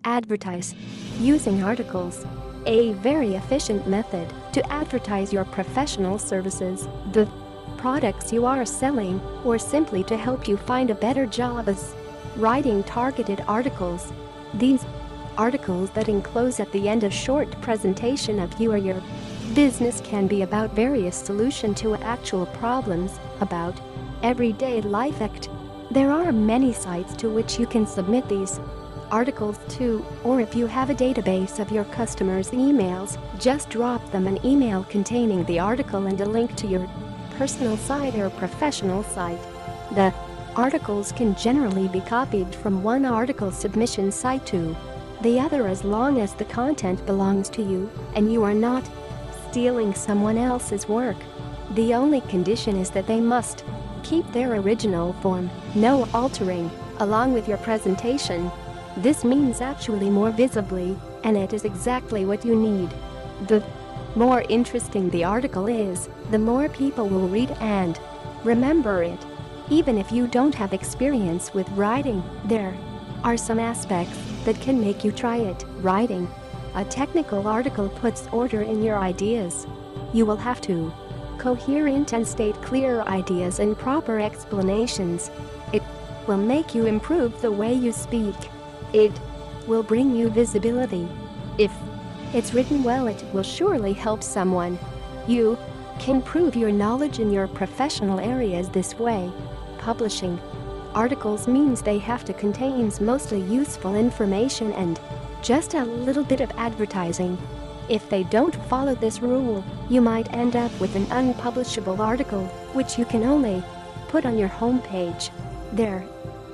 Advertise. Using articles. A very efficient method to advertise your professional services, the products you are selling, or simply to help you find a better job is writing targeted articles. These articles that enclose at the end a short presentation of you or your business can be about various solutions to actual problems, about everyday life act. There are many sites to which you can submit these articles to, or if you have a database of your customers' emails, just drop them an email containing the article and a link to your personal site or professional site. The articles can generally be copied from one article submission site to the other as long as the content belongs to you and you are not stealing someone else's work. The only condition is that they must keep their original form, no altering, along with your presentation. This means actually more visibly, and it is exactly what you need. The more interesting the article is, the more people will read and remember it. Even if you don't have experience with writing, there are some aspects that can make you try it. Writing a technical article puts order in your ideas. You will have to coherent and state clear ideas and proper explanations. It will make you improve the way you speak. It will bring you visibility. If it's written well, it will surely help someone. You can prove your knowledge in your professional areas this way. Publishing articles means they have to contain mostly useful information and just a little bit of advertising. If they don't follow this rule, you might end up with an unpublishable article, which you can only put on your homepage. There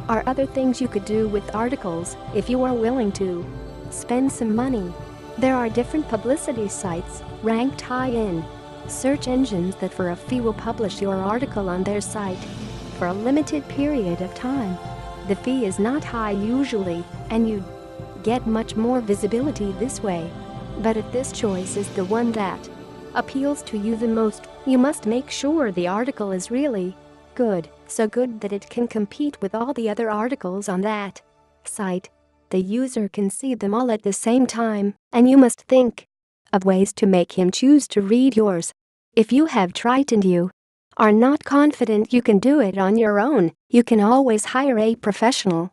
are other things you could do with articles if you are willing to spend some money. There are different publicity sites, ranked high in search engines, that for a fee will publish your article on their site for a limited period of time. The fee is not high usually, and you get much more visibility this way. But if this choice is the one that appeals to you the most, you must make sure the article is really good, so good that it can compete with all the other articles on that site. The user can see them all at the same time, and you must think of ways to make him choose to read yours. If you have tried and you are not confident you can do it on your own, you can always hire a professional